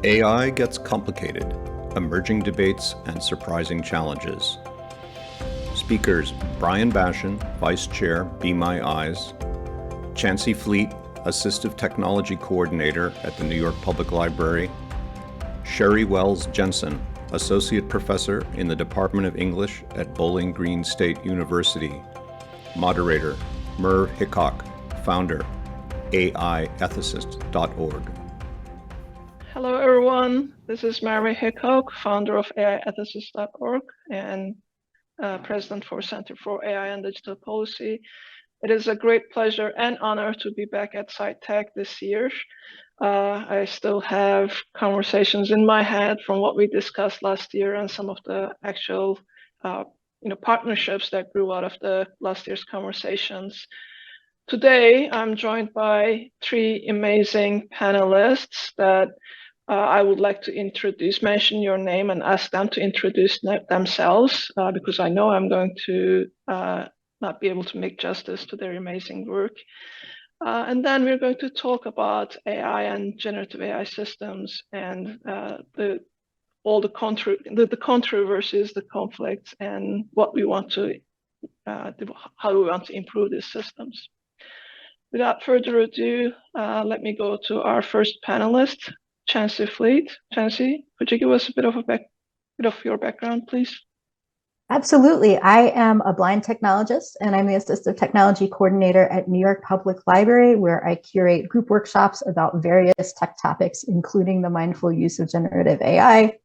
AI gets complicated, emerging debates and surprising challenges. Speakers Brian Bashan, Vice Chair, Be My Eyes, Chancey Fleet, Assistive Technology Coordinator at the New York Public Library, Sherry Wells Jensen, Associate Professor in the Department of English at Bowling Green State University, Moderator Merv Hickok, Founder, AIethicist.org. Hello, everyone. This is Mary Hickok, founder of AIethicist.org and president for Center for AI and Digital Policy. It is a great pleasure and honor to be back at SciTech this year. I still have conversations in my head from what we discussed last year and some of the actual partnerships that grew out of the last year's conversations. Today, I'm joined by three amazing panelists that I would like to introduce, mention your name and ask them to introduce themselves because I know I'm going to not be able to make justice to their amazing work. And then we're going to talk about AI and generative AI systems and all the controversies, the conflicts, and what we want to how we want to improve these systems. Without further ado, let me go to our first panelist, Chancey Fleet. Chancey, could you give us a bit of your background, please? Absolutely. I am a blind technologist, and I'm the Assistive Technology Coordinator at New York Public Library, where I curate group workshops about various tech topics, including the mindful use of generative AI.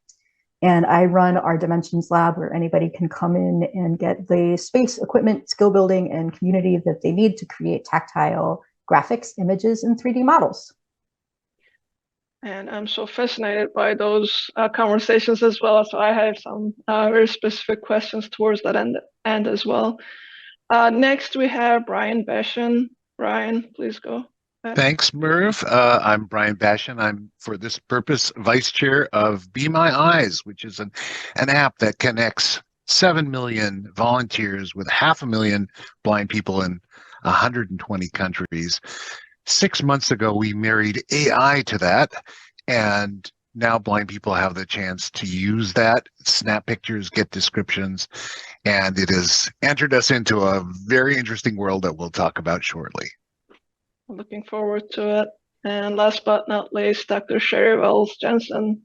And I run our Dimensions Lab, where anybody can come in and get the space, equipment, skill building, and community that they need to create tactile graphics, images, and 3D models. And I'm so fascinated by those conversations as well. So I have some very specific questions towards that end as well. Next, we have Brian Bashan. Brian, please go ahead. Thanks, Merv. I'm Brian Bashan. I'm, for this purpose, Vice Chair of Be My Eyes, which is an app that connects 7 million volunteers with 500,000 blind people in 120 countries. 6 months ago, we married AI to that, and now blind people have the chance to use that, snap pictures, get descriptions, and it has entered us into a very interesting world that we'll talk about shortly. Looking forward to it. And last but not least, Dr. Sherry Wells Jensen.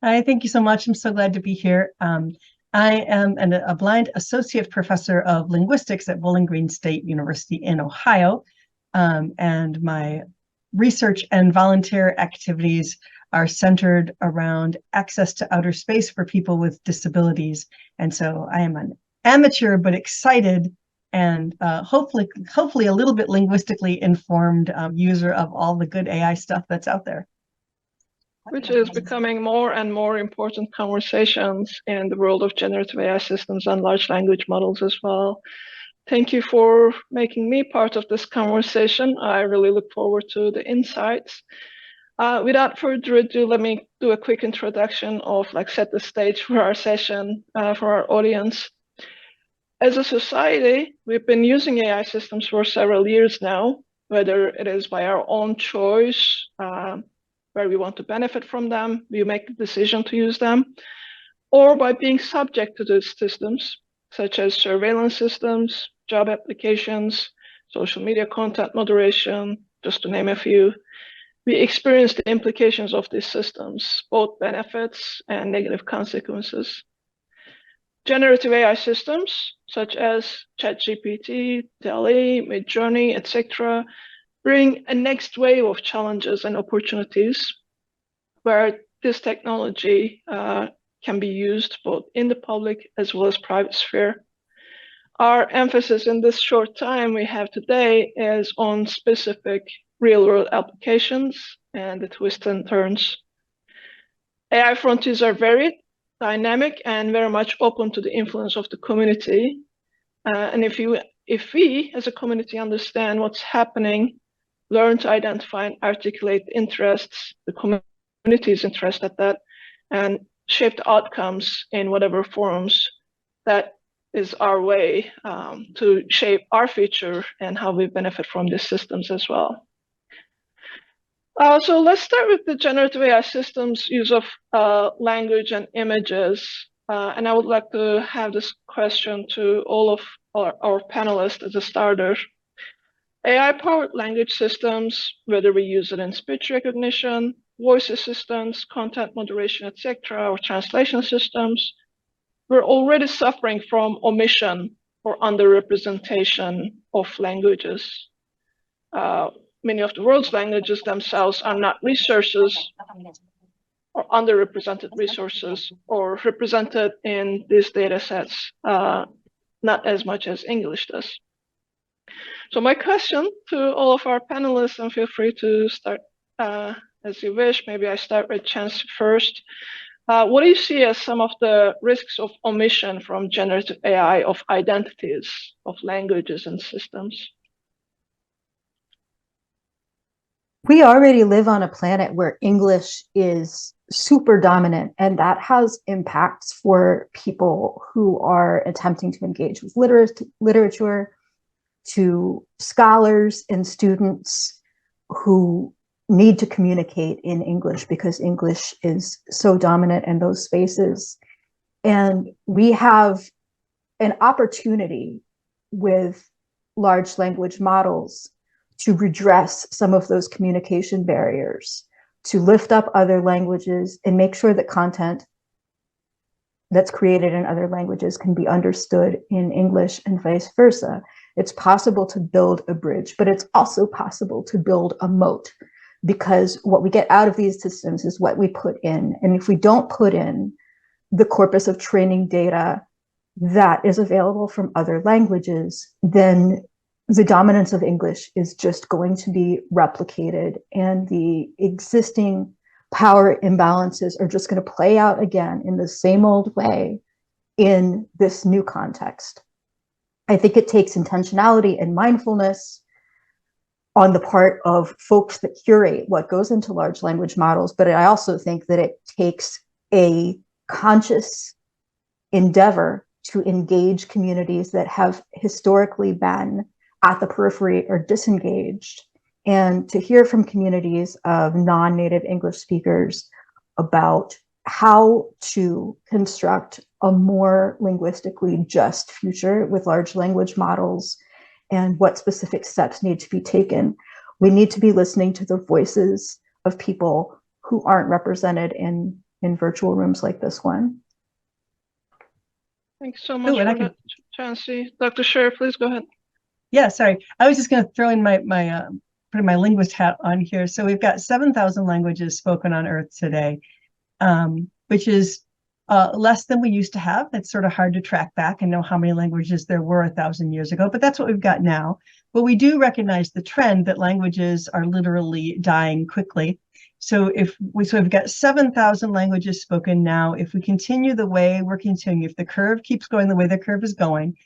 Hi, thank you so much. I'm so glad to be here. I am a blind associate professor of linguistics at Bowling Green State University in Ohio. And my research and volunteer activities are centered around access to outer space for people with disabilities. And so I am an amateur but excited and hopefully a little bit linguistically informed user of all the good AI stuff that's out there. Which is becoming more and more important conversations in the world of generative AI systems and large language models as well. Thank you for making me part of this conversation. I really look forward to the insights. Without further ado, let me do a quick introduction of set the stage for our session, for our audience. As a society, we've been using AI systems for several years now, whether it is by our own choice, where we want to benefit from them, we make the decision to use them, or by being subject to these systems, such as surveillance systems, job applications, social media content moderation, just to name a few. We experience the implications of these systems, both benefits and negative consequences. Generative AI systems, such as ChatGPT, DALL-E, Midjourney, etc., bring a next wave of challenges and opportunities where this technology can be used both in the public as well as private sphere. Our emphasis in this short time we have today is on specific real-world applications and the twists and turns. AI frontiers are varied, dynamic, and very much open to the influence of the community. And if we as a community understand what's happening, learn to identify and articulate interests, the community's interest at that, and shape the outcomes in whatever forms, that is our way to shape our future and how we benefit from these systems as well. So let's start with the generative AI systems use of language and images. And I would like to have this question to all of our panelists as a starter. AI-powered language systems, whether we use it in speech recognition, voice assistants, content moderation, etc., or translation systems, we're already suffering from omission or underrepresentation of languages. Many of the world's languages themselves are not resources or underrepresented resources or represented in these data sets, not as much as English does. So my question to all of our panelists, and feel free to start as you wish. Maybe I start with Chance first. What do you see as some of the risks of omission from generative AI of identities, of languages and systems? We already live on a planet where English is super dominant, and that has impacts for people who are attempting to engage with literature, to scholars and students who need to communicate in English because English is so dominant in those spaces. And we have an opportunity with large language models to redress some of those communication barriers, to lift up other languages and make sure that content that's created in other languages can be understood in English and vice versa. It's possible to build a bridge, but it's also possible to build a moat, because what we get out of these systems is what we put in. And if we don't put in the corpus of training data that is available from other languages, then the dominance of English is just going to be replicated, and the existing power imbalances are just going to play out again in the same old way in this new context. I think it takes intentionality and mindfulness on the part of folks that curate what goes into large language models, but I also think that it takes a conscious endeavor to engage communities that have historically been at the periphery or disengaged, and to hear from communities of non-native English speakers about how to construct a more linguistically just future with large language models and what specific steps need to be taken. We need to be listening to the voices of people who aren't represented in virtual rooms like this one. Thanks so much for that, Chancey. Dr. Sher, please go ahead. Yeah, sorry. I was just going to throw in putting my linguist hat on here. So we've got 7,000 languages spoken on Earth today, which is less than we used to have. It's sort of hard to track back and know how many languages there were 1,000 years ago, but that's what we've got now. But we do recognize the trend that languages are literally dying quickly. So we've got 7,000 languages spoken now. If we continue the way we're continuing, if the curve keeps going the way the curve is going,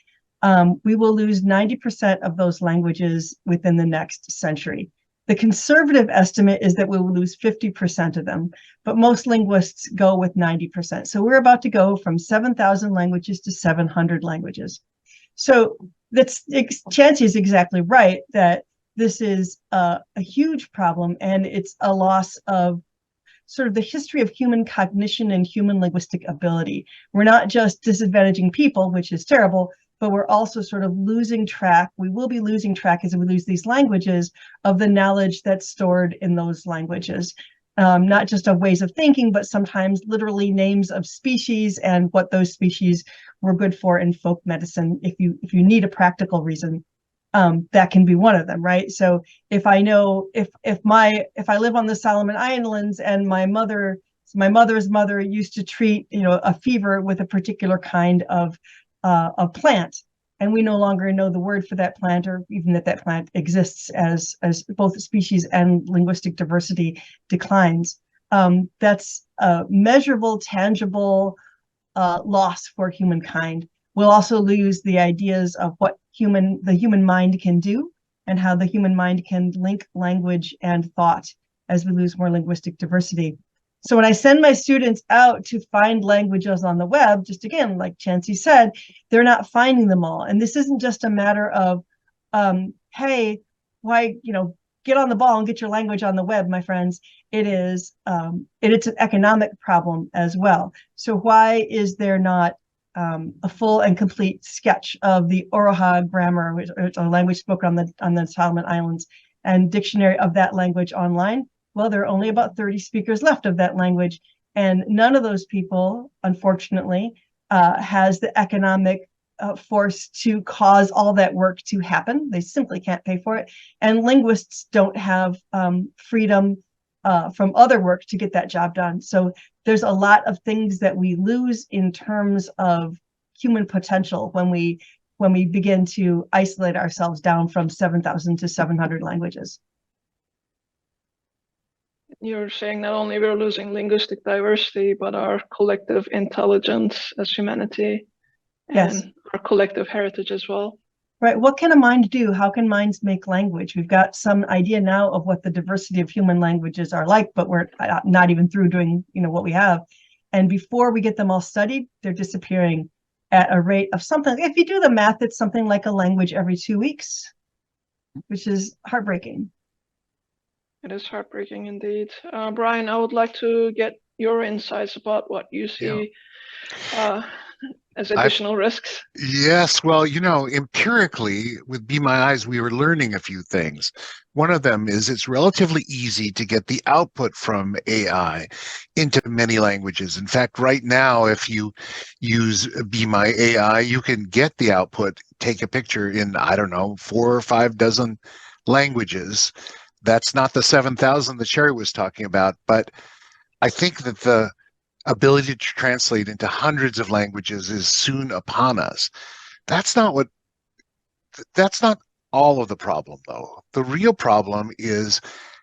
we will lose 90% of those languages within the next century. The conservative estimate is that we will lose 50% of them, but most linguists go with 90%. So we're about to go from 7,000 languages to 700 languages. So Chancey is exactly right that this is a huge problem, and it's a loss of sort of the history of human cognition and human linguistic ability. We're not just disadvantaging people, which is terrible, but we're also sort of losing track. We will be losing track as we lose these languages of the knowledge that's stored in those languages, not just of ways of thinking, but sometimes literally names of species and what those species were good for in folk medicine. If you need a practical reason, that can be one of them, right? So if I know if I live on the Solomon Islands and my mother's mother used to treat a fever with a particular kind of a plant, and we no longer know the word for that plant, or even that plant exists, as both species and linguistic diversity declines. That's a measurable, tangible loss for humankind. We'll also lose the ideas of what the human mind can do and how the human mind can link language and thought as we lose more linguistic diversity. So when I send my students out to find languages on the web, just again, like Chancey said, they're not finding them all. And this isn't just a matter of, hey, why, get on the ball and get your language on the web, my friends. It's an economic problem as well. So why is there not a full and complete sketch of the Oroha grammar, which is a language spoken on the Solomon Islands, and dictionary of that language online? Well, there are only about 30 speakers left of that language, and none of those people, unfortunately, has the economic force to cause all that work to happen. They simply can't pay for it. And linguists don't have freedom from other work to get that job done. So there's a lot of things that we lose in terms of human potential when we begin to isolate ourselves down from 7,000 to 700 languages. You're saying not only we're losing linguistic diversity, but our collective intelligence as humanity, Yes. and our collective heritage as well. Right. What can a mind do? How can minds make language? We've got some idea now of what the diversity of human languages are like, but we're not even through doing, what we have. And before we get them all studied, they're disappearing at a rate of something. If you do the math, it's something like a language every 2 weeks, which is heartbreaking. It is heartbreaking indeed. Brian, I would like to get your insights about what you see as additional risks. Yes, well, empirically with Be My Eyes, we were learning a few things. One of them is it's relatively easy to get the output from AI into many languages. In fact, right now, if you use Be My AI, you can get the output, take a picture in, 4 or 5 dozen languages. That's not the 7,000 that Sherry was talking about, but I think that the ability to translate into hundreds of languages is soon upon us. That's not all of the problem, though. The real problem is,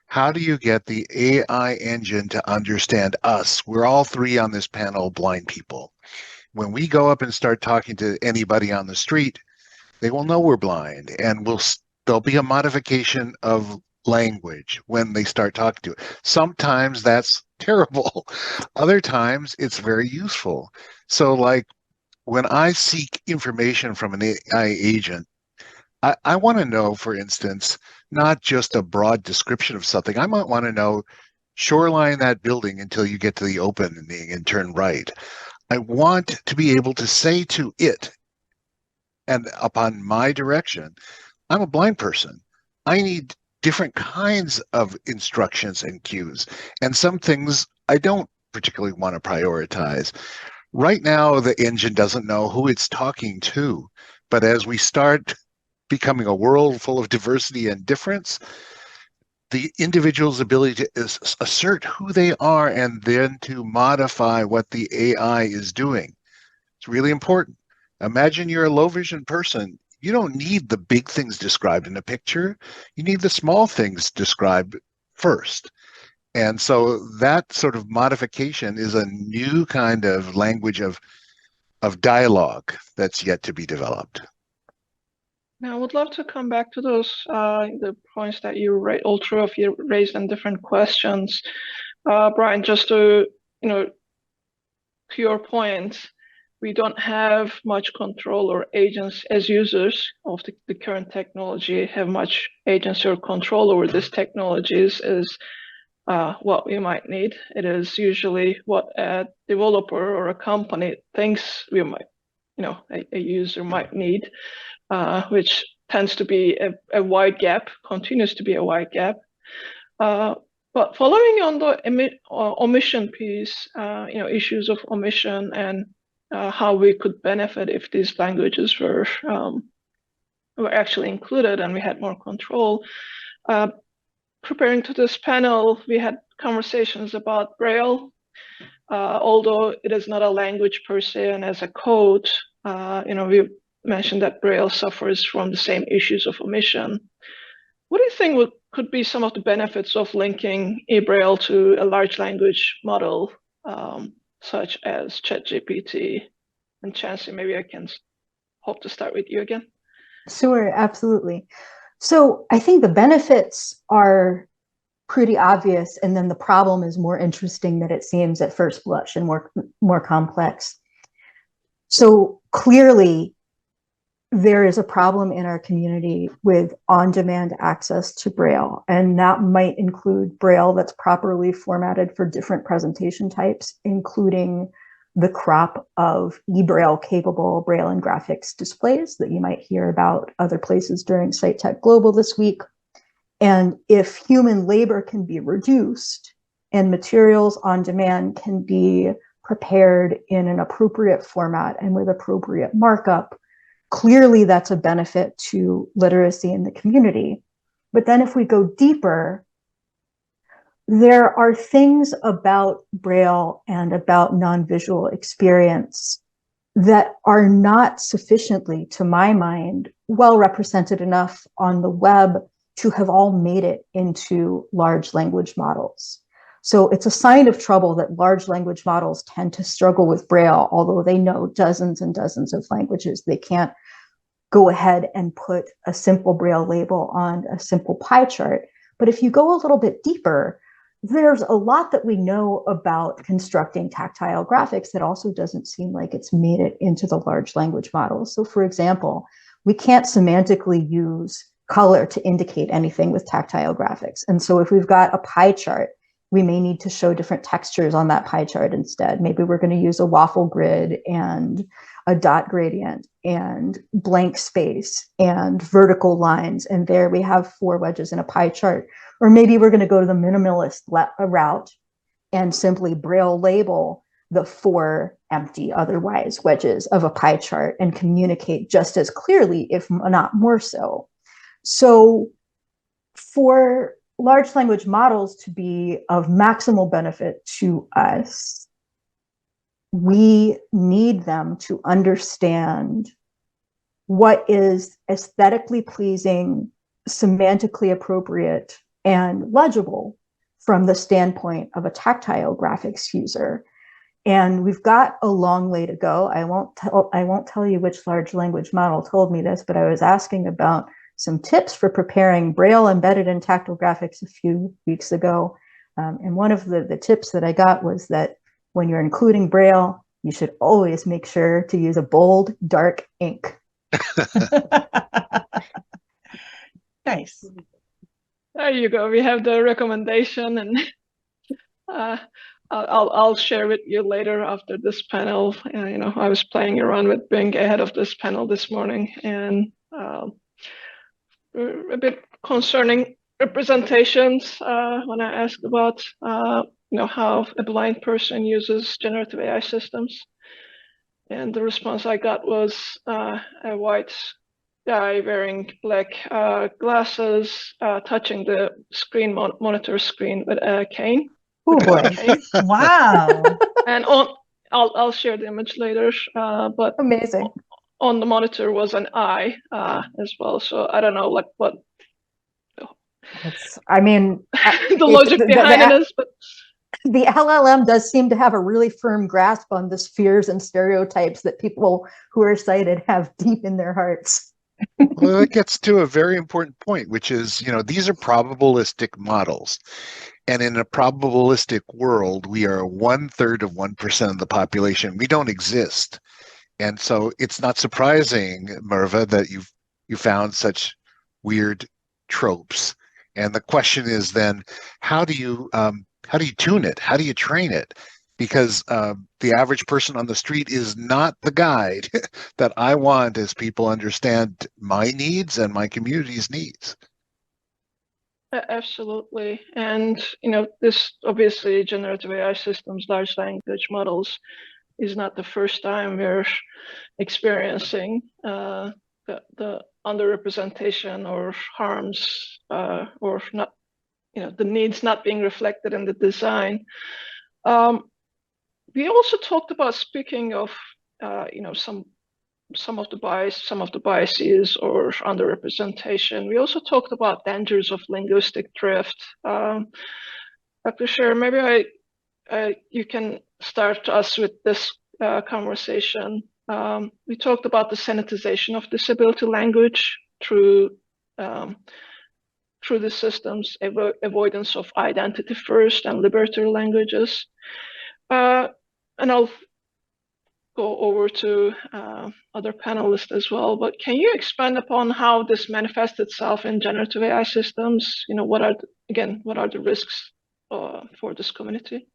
how do you get the AI engine to understand us? We're all 3 on this panel blind people. When we go up and start talking to anybody on the street, they will know we're blind, and there'll be a modification of language when they start talking to it. Sometimes that's terrible. Other times it's very useful. So like when I seek information from an AI agent, I want to know, for instance, not just a broad description of something. I might want to know shoreline that building until you get to the opening and turn right. I want to be able to say to it, and upon my direction, I'm a blind person. I need different kinds of instructions and cues, and some things I don't particularly want to prioritize. Right now, the engine doesn't know who it's talking to, but as we start becoming a world full of diversity and difference, the individual's ability to assert who they are and then to modify what the AI is doing. It's really important. Imagine you're a low vision person. You don't need the big things described in a picture. You need the small things described first. And so that sort of modification is a new kind of language of dialogue that's yet to be developed. Now, I would love to come back to those the points that all three of you raised in different questions. Brian, just to your point, we don't have much control or agents as users of the current technology have much agency or control over these technologies as what we might need. It is usually what a developer or a company thinks we might, a user might need, which tends to be a wide gap, continues to be a wide gap. But following on the omission piece, issues of omission and how we could benefit if these languages were actually included and we had more control. Preparing to this panel, we had conversations about Braille. Although it is not a language per se, and as a code, we mentioned that Braille suffers from the same issues of omission. What do you think could be some of the benefits of linking eBraille to a large language model, such as ChatGPT? And Chancey, maybe I can hope to start with you again. Sure, absolutely. So I think the benefits are pretty obvious, and then the problem is more interesting than it seems at first blush and more complex. So clearly, there is a problem in our community with on-demand access to Braille, and that might include Braille that's properly formatted for different presentation types, including the crop of eBraille capable Braille and graphics displays that you might hear about other places during Site Tech Global this week. And if human labor can be reduced and materials on demand can be prepared in an appropriate format and with appropriate markup, clearly that's a benefit to literacy in the community. But then if we go deeper, there are things about Braille and about non-visual experience that are not sufficiently, to my mind, well represented enough on the web to have all made it into large language models. So it's a sign of trouble that large language models tend to struggle with Braille, although they know dozens and dozens of languages. They can't go ahead and put a simple Braille label on a simple pie chart. But if you go a little bit deeper, there's a lot that we know about constructing tactile graphics that also doesn't seem like it's made it into the large language models. So for example, we can't semantically use color to indicate anything with tactile graphics. And so if we've got a pie chart, we may need to show different textures on that pie chart instead. Maybe we're going to use a waffle grid and a dot gradient and blank space and vertical lines. And there we have 4 wedges in a pie chart. Or maybe we're going to go to the minimalist route and simply Braille label the 4 empty otherwise wedges of a pie chart and communicate just as clearly, if not more so. So for large language models to be of maximal benefit to us, we need them to understand what is aesthetically pleasing, semantically appropriate, and legible from the standpoint of a tactile graphics user. And we've got a long way to go. I won't tell you which large language model told me this, but I was asking about some tips for preparing Braille embedded in tactile graphics a few weeks ago. And one of the tips that I got was that when you're including Braille, you should always make sure to use a bold, dark ink. Nice. There you go. We have the recommendation, and I'll share with you later after this panel. I was playing around with Bing ahead of this panel this morning, and a bit concerning representations when I asked about how a blind person uses generative AI systems, and the response I got was a white guy wearing black glasses touching the monitor screen with a cane. Oh boy! Wow! And I'll share the image later. But amazing. On the monitor was an eye as well. So I don't know what. The logic behind it is, but the LLM does seem to have a really firm grasp on the fears and stereotypes that people who are sighted have deep in their hearts. Well, that gets to a very important point, which is, these are probabilistic models. And in a probabilistic world, we are 1/3 of 1% of the population. We don't exist. And so it's not surprising, Merva, that you found such weird tropes. And the question is then, how do you tune it? How do you train it? Because the average person on the street is not the guide that I want as people understand my needs and my community's needs. Absolutely. And, this obviously generative AI systems, large language models, is not the first time we're experiencing the underrepresentation or harms or not, the needs not being reflected in the design. We also talked about, speaking of, some of the biases or underrepresentation. We also talked about dangers of linguistic drift. Dr. Scher, maybe you can start us with this conversation. We talked about the sanitization of disability language through the system's avoidance of identity first and liberatory languages. And go over to other panelists as well. But can you expand upon how this manifests itself in generative AI systems? What are the risks for this community?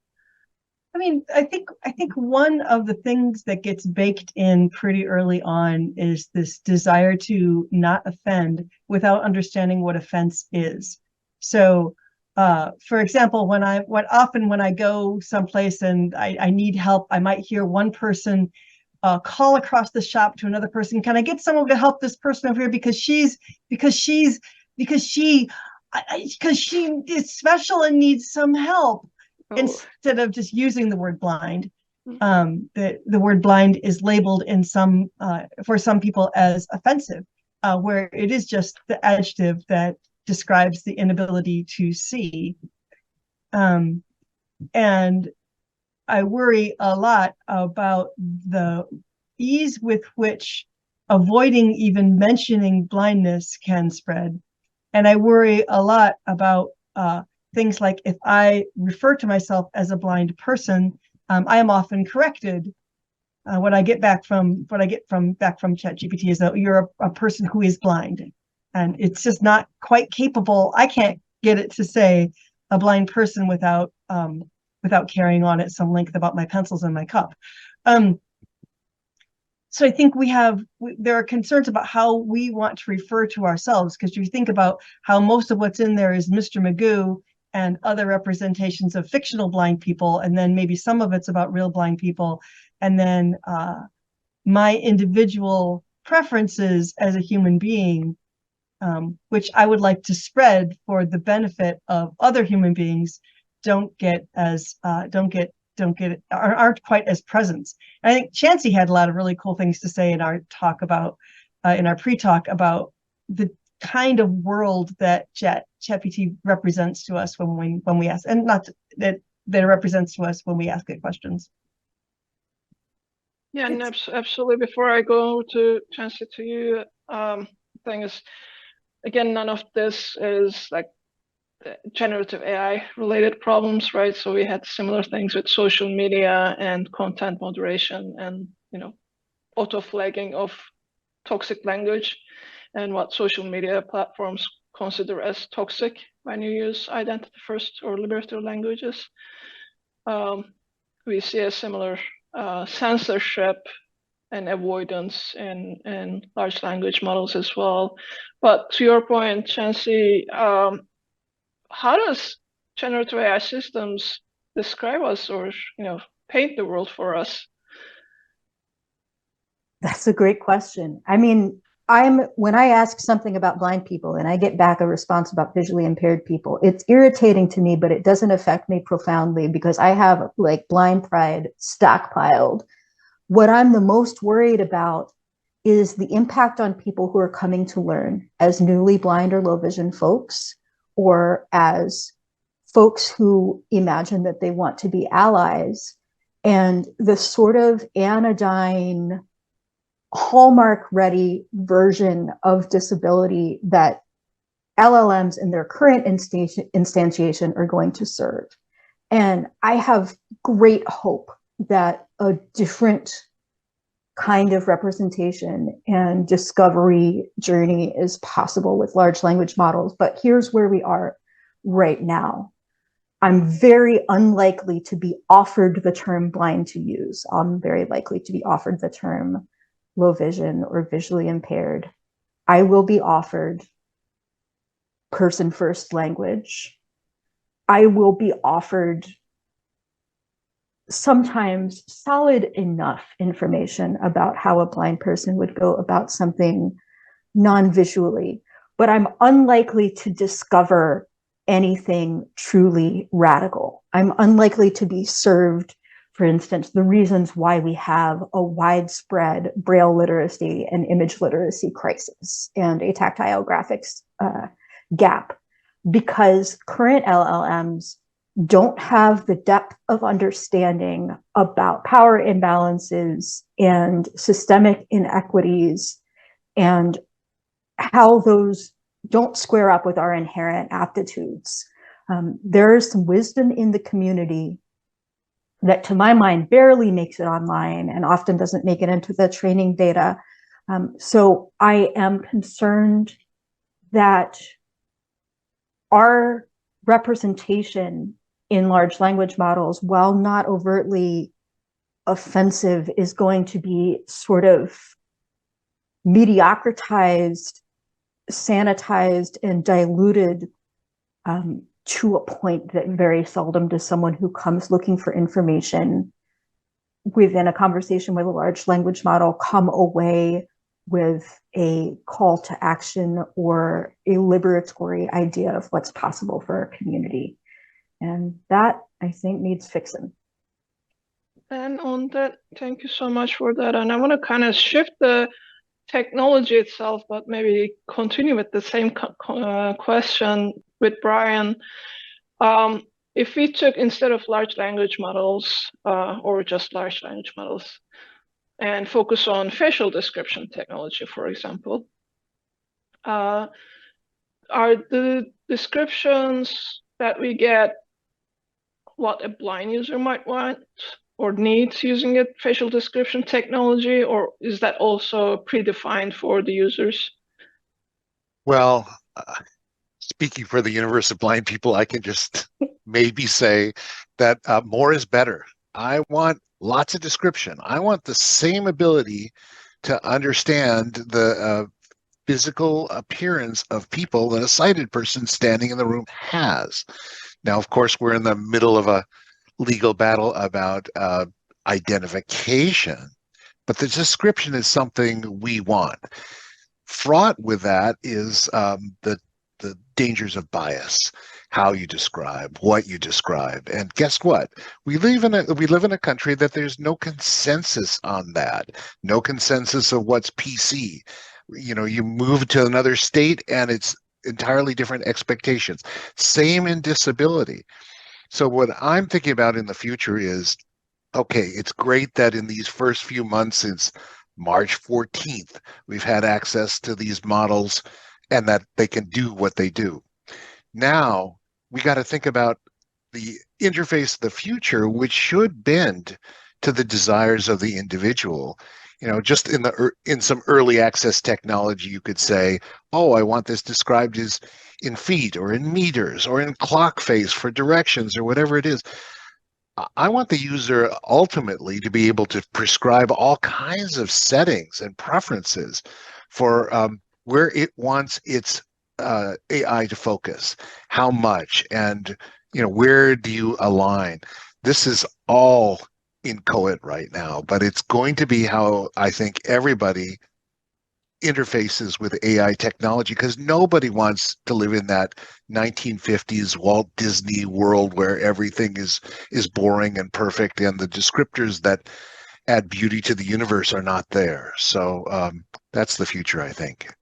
I mean, I think one of the things that gets baked in pretty early on is this desire to not offend without understanding what offense is. So, for example, when I go someplace and I need help, I might hear one person call across the shop to another person. Can I get someone to help this person over here because she is special and needs some help? Instead of just using the word blind. The word blind is labeled in for some people as offensive, where it is just the adjective that describes the inability to see. And I worry a lot about the ease with which avoiding even mentioning blindness can spread. And I worry a lot about things like if I refer to myself as a blind person, I am often corrected. What I get back from ChatGPT is that you're a person who is blind, and it's just not quite capable. I can't get it to say a blind person without carrying on at some length about my pencils and my cup. So I think there are concerns about how we want to refer to ourselves, because you think about how most of what's in there is Mr. Magoo and other representations of fictional blind people, and then maybe some of it's about real blind people, and then my individual preferences as a human being, which I would like to spread for the benefit of other human beings, aren't quite as present. And I think Chancey had a lot of really cool things to say in our talk about, in our pre-talk about the kind of world that ChatGPT represents to us when we ask, and not that it represents to us when we ask it questions. Yeah, and absolutely. Before I go to Chancey, to you, thing is, again, none of this is like generative AI related problems, right? So we had similar things with social media and content moderation and auto flagging of toxic language and what social media platforms consider as toxic when you use identity first or liberator languages. We see a similar censorship and avoidance in large language models as well. But to your point, Chancey, how does generative AI systems describe us or paint the world for us? That's a great question. I mean, when I ask something about blind people and I get back a response about visually impaired people, it's irritating to me, but it doesn't affect me profoundly because I have like blind pride stockpiled. What I'm the most worried about is the impact on people who are coming to learn as newly blind or low vision folks, or as folks who imagine that they want to be allies, and the sort of anodyne, Hallmark ready version of disability that LLMs in their current instantiation are going to serve. And I have great hope that a different kind of representation and discovery journey is possible with large language models. But here's where we are right now. I'm very unlikely to be offered the term blind to use. I'm very likely to be offered the term low vision or visually impaired. I will be offered person first language. I will be offered sometimes solid enough information about how a blind person would go about something non-visually, but I'm unlikely to discover anything truly radical. I'm unlikely to be served, for instance, the reasons why we have a widespread Braille literacy and image literacy crisis and a tactile graphics gap, because current LLMs don't have the depth of understanding about power imbalances and systemic inequities and how those don't square up with our inherent aptitudes. There is some wisdom in the community that to my mind barely makes it online and often doesn't make it into the training data. So I am concerned that our representation in large language models, while not overtly offensive, is going to be sort of mediocritized, sanitized, and diluted to a point that very seldom does someone who comes looking for information within a conversation with a large language model come away with a call to action or a liberatory idea of what's possible for our community. And that, I think, needs fixing. And on that, thank you so much for that. And I want to kind of shift the technology itself, but maybe continue with the same question with Brian. If we took, instead of large language models or just large language models, and focus on facial description technology, for example, are the descriptions that we get what a blind user might want or needs using a facial description technology, or is that also predefined for the users? Well, speaking for the universe of blind people, I can just maybe say that more is better. I want lots of description. I want the same ability to understand the physical appearance of people that a sighted person standing in the room has. Now, of course, we're in the middle of a legal battle about identification, but the description is something we want. Fraught with that is the dangers of bias, how you describe, what you describe. And guess what? We live in a country that there's no consensus on that, no consensus of what's PC. You know, you move to another state and it's entirely different expectations. Same in disability. So what I'm thinking about in the future is, okay, it's great that in these first few months since March 14th, we've had access to these models and that they can do what they do. Now we got to think about the interface of the future, which should bend to the desires of the individual. You know, just in some early access technology, you could say, oh, I want this described as in feet or in meters or in clock face for directions or whatever it is. I want the user ultimately to be able to prescribe all kinds of settings and preferences for where it wants its AI to focus, how much, and where do you align. This is all inchoate right now, but it's going to be how I think everybody interfaces with AI technology, because nobody wants to live in that 1950s Walt Disney world where everything is boring and perfect and the descriptors that add beauty to the universe are not there. So that's the future, I think.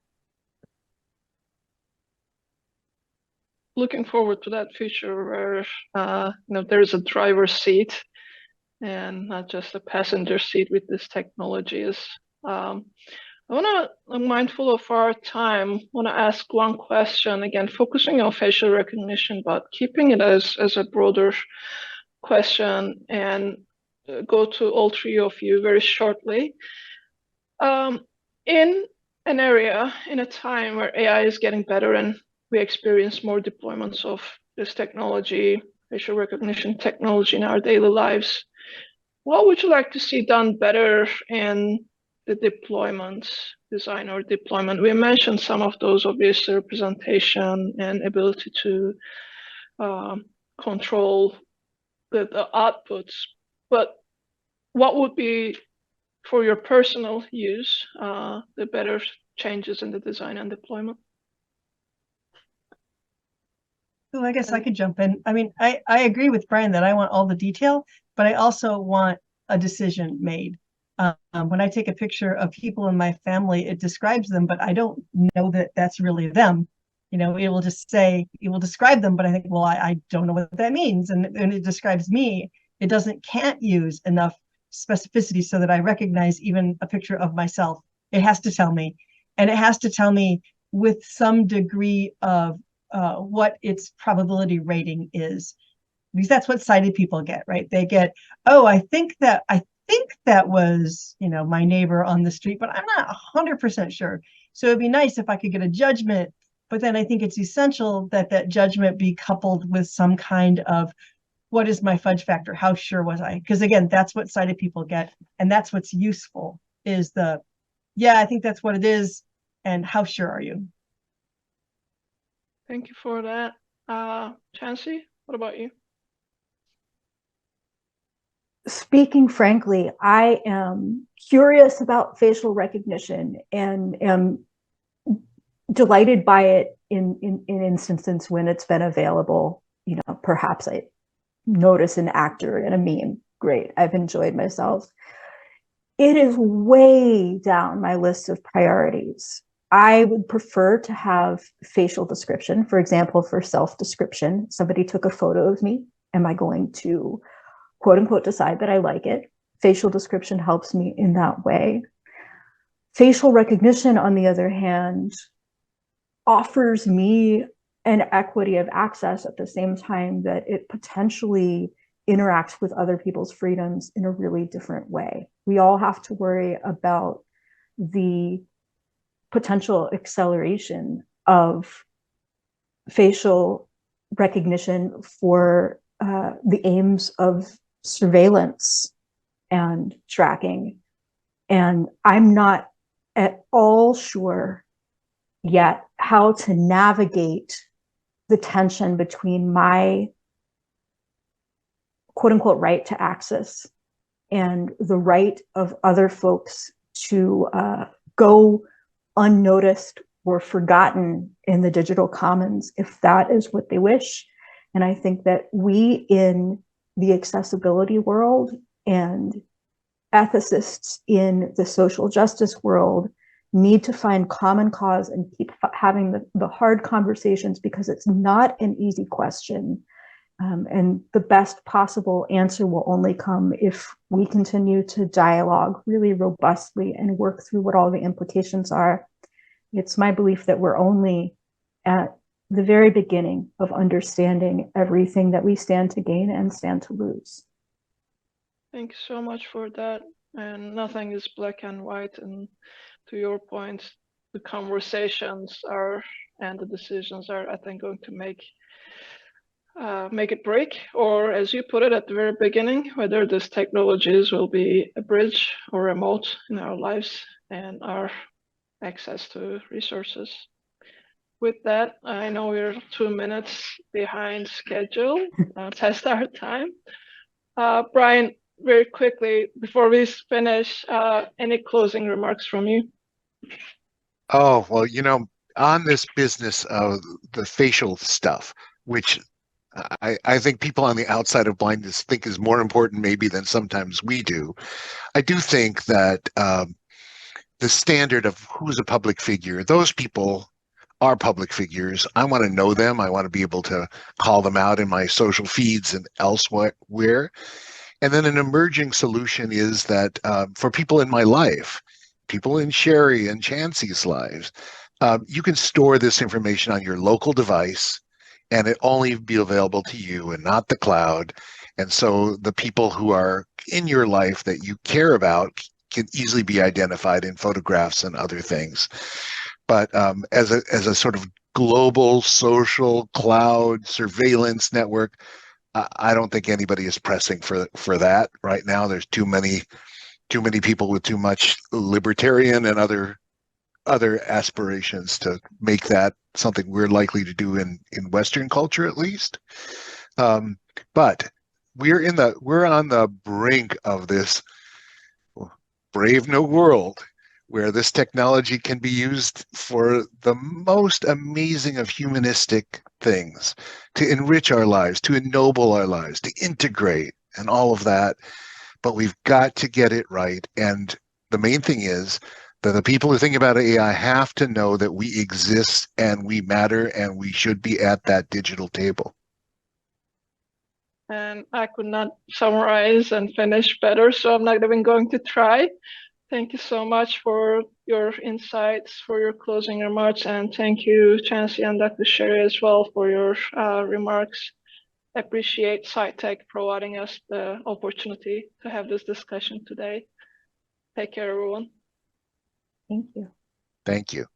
Looking forward to that future where there's a driver's seat and not just a passenger seat with this technology. I'm mindful of our time. I want to ask one question, again, focusing on facial recognition, but keeping it as a broader question, and go to all three of you very shortly. In an area, in a time where AI is getting better and we experience more deployments of this technology, facial recognition technology in our daily lives, what would you like to see done better in the deployment, design or deployment? We mentioned some of those, obviously, representation and ability to control the outputs, but what would be, for your personal use, the better changes in the design and deployment? So I guess I could jump in. I mean, I agree with Brian that I want all the detail, but I also want a decision made. When I take a picture of people in my family, it describes them, but I don't know that that's really them. It will just say, it will describe them, but I think, well, I don't know what that means. And it describes me. It can't use enough specificity so that I recognize even a picture of myself. It has to tell me, and it has to tell me with some degree of what its probability rating is. because that's what sighted people get, right? They get, oh, I think that was, my neighbor on the street, but I'm not 100% sure. So it'd be nice if I could get a judgment, but then I think it's essential that that judgment be coupled with some kind of, what is my fudge factor? How sure was I? Because again, that's what sighted people get. And that's what's useful is yeah, I think that's what it is. And how sure are you? Thank you for that. Chancey, what about you? Speaking frankly, I am curious about facial recognition and am delighted by it in instances when it's been available. Perhaps I notice an actor in a meme. Great, I've enjoyed myself. It is way down my list of priorities. I would prefer to have facial description. For example, for self-description, somebody took a photo of me. Am I going to, quote unquote, decide that I like it? Facial description helps me in that way. Facial recognition, on the other hand, offers me an equity of access at the same time that it potentially interacts with other people's freedoms in a really different way. We all have to worry about the potential acceleration of facial recognition for the aims of surveillance and tracking. And I'm not at all sure yet how to navigate the tension between my quote unquote right to access and the right of other folks to go unnoticed or forgotten in the digital commons if that is what they wish. And I think that we in the accessibility world and ethicists in the social justice world need to find common cause and keep having the hard conversations, because it's not an easy question. And the best possible answer will only come if we continue to dialogue really robustly and work through what all the implications are. It's my belief that we're only at the very beginning of understanding everything that we stand to gain and stand to lose. Thank you so much for that. And nothing is black and white. And to your point, the conversations are and the decisions are, I think, going to make it break, or as you put it at the very beginning, whether these technologies will be a bridge or a moat in our lives and our access to resources. With that, I know we're 2 minutes behind schedule, past our time. Brian, very quickly, before we finish, any closing remarks from you? Oh, well, on this business of the facial stuff, which I think people on the outside of blindness think is more important maybe than sometimes we do. I do think that the standard of who's a public figure, those people are public figures. I want to know them. I want to be able to call them out in my social feeds and elsewhere. And then an emerging solution is that for people in my life, people in Sherry and Chancey's lives, you can store this information on your local device and it only be available to you and not the cloud. And so the people who are in your life that you care about can easily be identified in photographs and other things. But as a sort of global social cloud surveillance network, I don't think anybody is pressing for that right now. There's too many people with too much libertarian and other aspirations to make that something we're likely to do in Western culture, at least. But we're on the brink of this brave new world where this technology can be used for the most amazing of humanistic things, to enrich our lives, to ennoble our lives, to integrate and all of that. But we've got to get it right. And the main thing is that the people who think about AI have to know that we exist and we matter and we should be at that digital table. And I could not summarize and finish better, so I'm not even going to try. Thank you so much for your insights, for your closing remarks, and thank you, Chancey and Dr. Sherry, as well, for your remarks. appreciate SciTech providing us the opportunity to have this discussion today. Take care, everyone. Thank you. Thank you.